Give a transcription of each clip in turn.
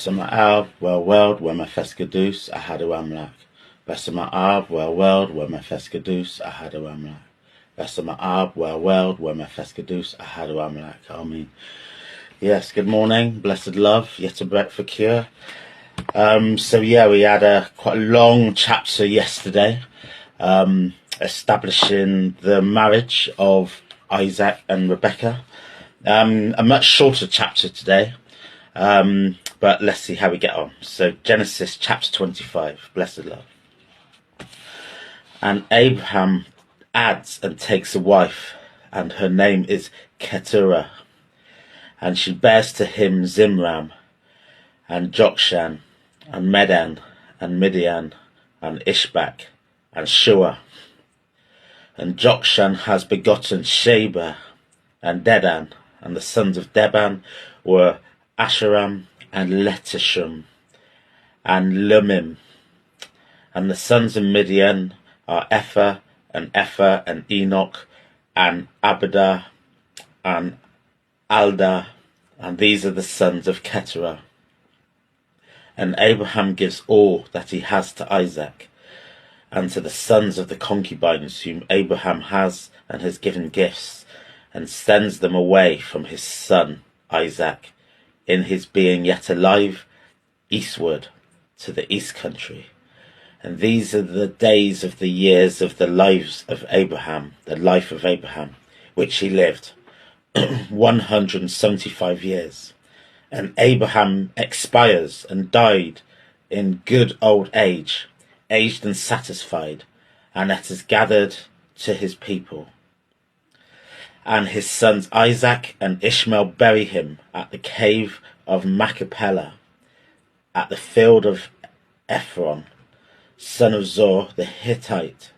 Besama wel weld wema fescadus ahadu amlak. Besama wel weld wema fescadus ahadu amlak. Besama wel weld wema fescadus ahadu amlak. Amen. Yes, good morning, blessed love, yet a breath for cure. So yeah, we had quite a long chapter yesterday, establishing the marriage of Isaac and Rebecca. A much shorter chapter today, but let's see how we get on. So Genesis chapter 25, blessed love. And Abraham adds and takes a wife, and her name is Keturah. And she bears to him Zimram, and Jokshan, and Medan, and Midian, and Ishbak, and Shua. And Jokshan has begotten Sheba, and Dedan, and the sons of Deban were Asheram, and Letisham, and Lumim. And the sons of Midian are Ephah, and Enoch, and Abidah, and Alda, and these are the sons of Keturah. And Abraham gives all that he has to Isaac, and to the sons of the concubines whom Abraham has and has given gifts, and sends them away from his son Isaac, in his being yet alive, eastward to the east country. And these are the days of the years of the lives of Abraham, the life of Abraham, which he lived, 175 years. And Abraham expires and died in good old age, aged and satisfied, and that is gathered to his people. And his sons Isaac and Ishmael bury him at the cave of Machpelah, at the field of Ephron, son of Zor the Hittite,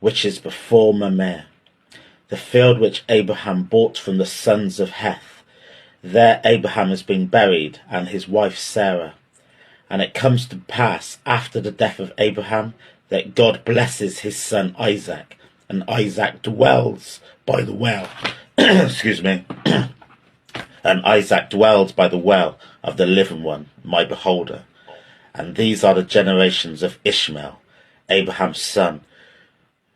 which is before Mamre, the field which Abraham bought from the sons of Heth. There Abraham has been buried, and his wife Sarah. And it comes to pass after the death of Abraham that God blesses his son Isaac, and Isaac dwells by the well. Excuse me. And Isaac dwells by the well of the living one, my beholder. And these are the generations of Ishmael, Abraham's son,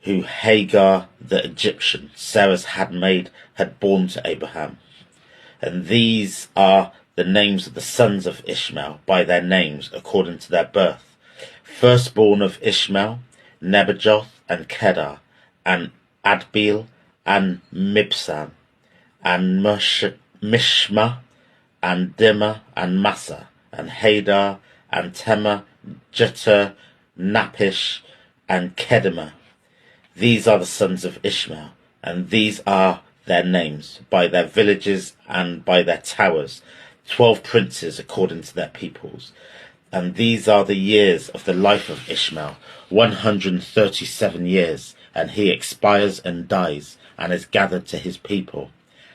who Hagar the Egyptian, Sarah's handmaid, had borne to Abraham. And these are the names of the sons of Ishmael by their names according to their birth. Firstborn of Ishmael, Nebajoth and Kedar, and Adbeel, and Mibsam, and Mishma, and Dimah, and Massa, and Hadar, and Tema, Jeter, Napish, and Kedemah. These are the sons of Ishmael, and these are their names, by their villages and by their towers, 12 princes according to their peoples. And these are the years of the life of Ishmael, 137 years, and he expires and dies, and is gathered to his people.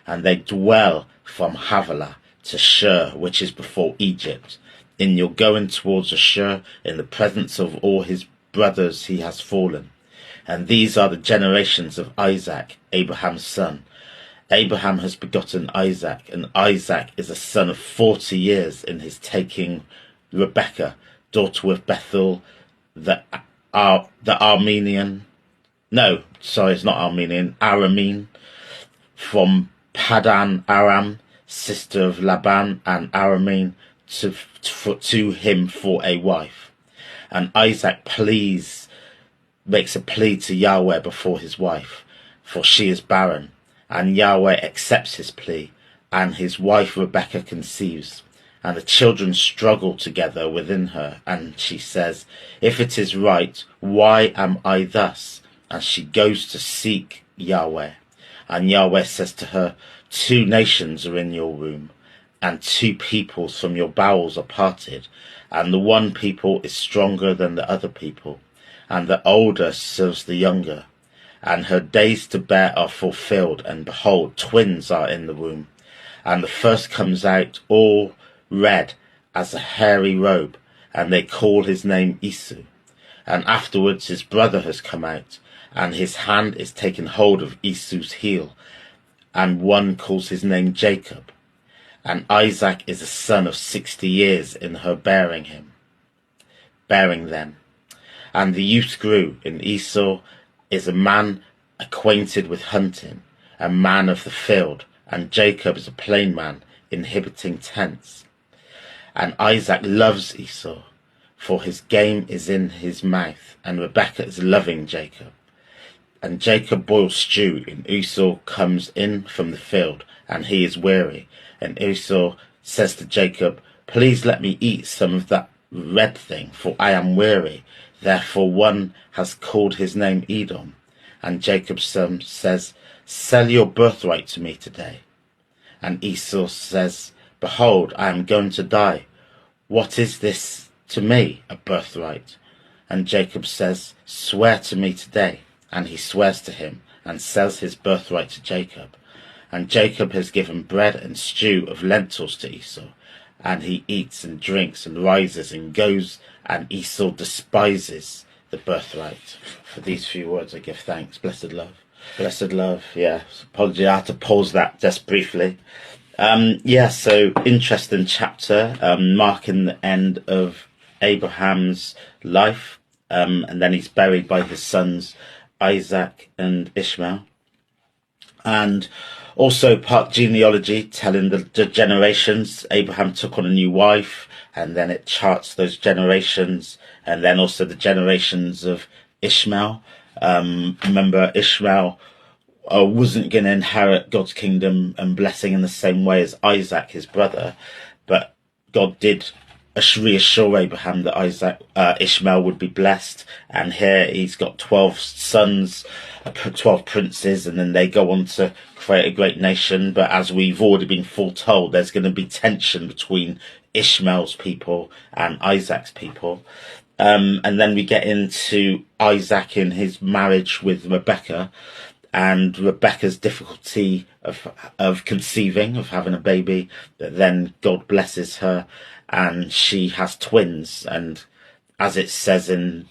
And they dwell from Havilah to Shur, which is before Egypt. In your going towards Ashur, in the presence of all his brothers he has fallen. And these are the generations of Isaac, Abraham's son. Abraham has begotten Isaac, and Isaac is a son of 40 years in his taking Rebekah, daughter of Bethuel, the Aramean, from Padan Aram, sister of Laban, and Aramean, to him for a wife. And Isaac makes a plea to Yahweh before his wife, for she is barren. And Yahweh accepts his plea, and his wife Rebekah conceives. And the children struggle together within her, and she says, "If it is right, why am I thus?" And she goes to seek Yahweh. And Yahweh says to her, 2 nations are in your womb, and 2 peoples from your bowels are parted, and the one people is stronger than the other people, and the older serves the younger. And her days to bear are fulfilled, and behold, twins are in the womb. And the first comes out all red as a hairy robe, and they call his name Esau. And afterwards his brother has come out, and his hand is taken hold of Esau's heel, and one calls his name Jacob. And Isaac is a son of 60 years in her bearing them. And the youth grew, and Esau is a man acquainted with hunting, a man of the field, and Jacob is a plain man, inhabiting tents. And Isaac loves Esau, for his game is in his mouth, and Rebekah is loving Jacob. And Jacob boils stew, and Esau comes in from the field, and he is weary. And Esau says to Jacob, "Please let me eat some of that red thing, for I am weary." Therefore one has called his name Edom. And Jacob's son says, "Sell your birthright to me today." And Esau says, "Behold, I am going to die. What is this to me, a birthright?" And Jacob says, "Swear to me today." And he swears to him, and sells his birthright to Jacob. And Jacob has given bread and stew of lentils to Esau, and he eats and drinks and rises and goes, and Esau despises the birthright. For these few words I give thanks. Blessed love. Blessed love, yeah. Apology, I had to pause that just briefly. So interesting chapter, marking the end of Abraham's life, and then he's buried by his sons Isaac and Ishmael. And also part genealogy, telling the generations. Abraham took on a new wife, and then it charts those generations, and then also the generations of Ishmael. Remember, Ishmael wasn't going to inherit God's kingdom and blessing in the same way as Isaac, his brother, but God did reassure Abraham that Ishmael would be blessed. And here he's got 12 sons, 12 princes, and then they go on to create a great nation. But as we've already been foretold, there's going to be tension between Ishmael's people and Isaac's people. And then we get into Isaac in his marriage with Rebekah, and Rebekah's difficulty of conceiving, of having a baby. But then God blesses her, and she has twins. And as it says in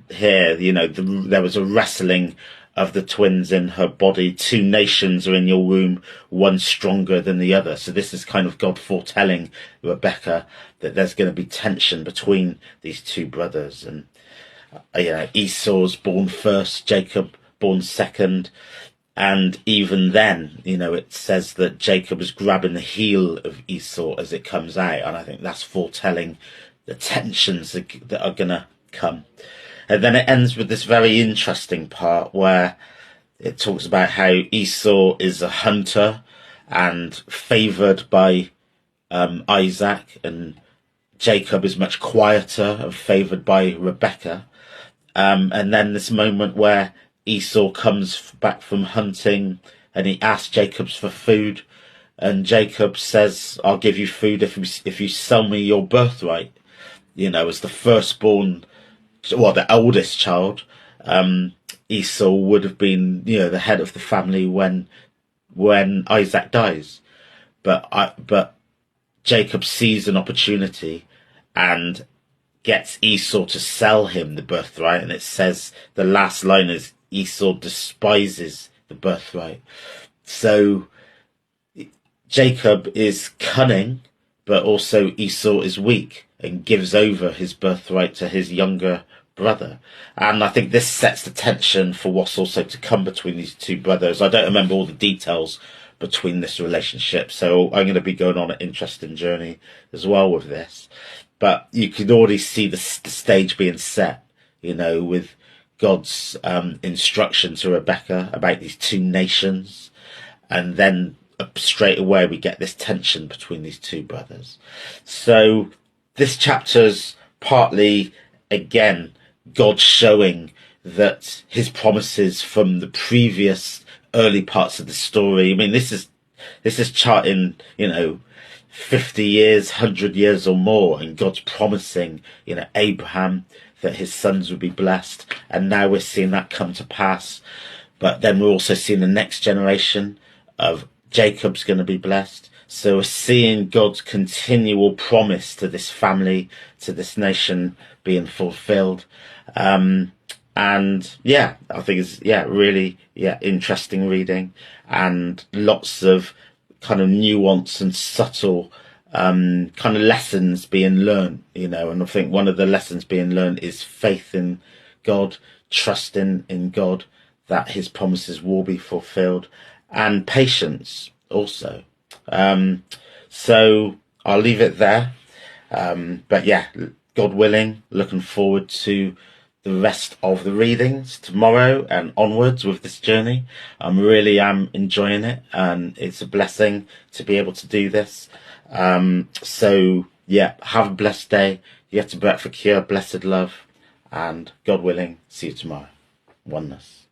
here, there was a wrestling of the twins in her body. 2 nations are in your womb, one stronger than the other. So this is kind of God foretelling Rebekah that there's going to be tension between these 2 brothers. And Esau's born first, Jacob born second. And even then, it says that Jacob is grabbing the heel of Esau as it comes out. And I think that's foretelling the tensions that are going to come. And then it ends with this very interesting part where it talks about how Esau is a hunter and favoured by Isaac, and Jacob is much quieter and favoured by Rebekah. And then this moment where Esau comes back from hunting and he asks Jacob for food, and Jacob says, "I'll give you food if you sell me your birthright." As the firstborn, the eldest child, Esau would have been, the head of the family when Isaac dies. But Jacob sees an opportunity and gets Esau to sell him the birthright. And it says, the last line is, Esau despises the birthright. So Jacob is cunning, but also Esau is weak and gives over his birthright to his younger brother. And I think this sets the tension for what's also to come between these 2 brothers. I don't remember all the details between this relationship, so I'm going to be going on an interesting journey as well with this. But you can already see the stage being set, with God's instruction to Rebekah about these 2 nations. And then straight away we get this tension between these 2 brothers. So this chapter's partly, again, God showing that his promises from the previous early parts of the story. I mean, this is charting, 50 years, 100 years or more, and God's promising, Abraham that his sons would be blessed. And now we're seeing that come to pass. But then we're also seeing the next generation of Jacob's going to be blessed. So we're seeing God's continual promise to this family, to this nation being fulfilled. And I think it's, really, interesting reading, and lots of kind of nuance and subtle kind of lessons being learned, and I think one of the lessons being learned is faith in God, trusting in God that his promises will be fulfilled, and patience also. So I'll leave it there. But yeah, God willing, looking forward to the rest of the readings tomorrow and onwards with this journey. I really am enjoying it, and it's a blessing to be able to do this. So yeah, have a blessed day. You have to break for cure, blessed love, and God willing, see you tomorrow. Oneness.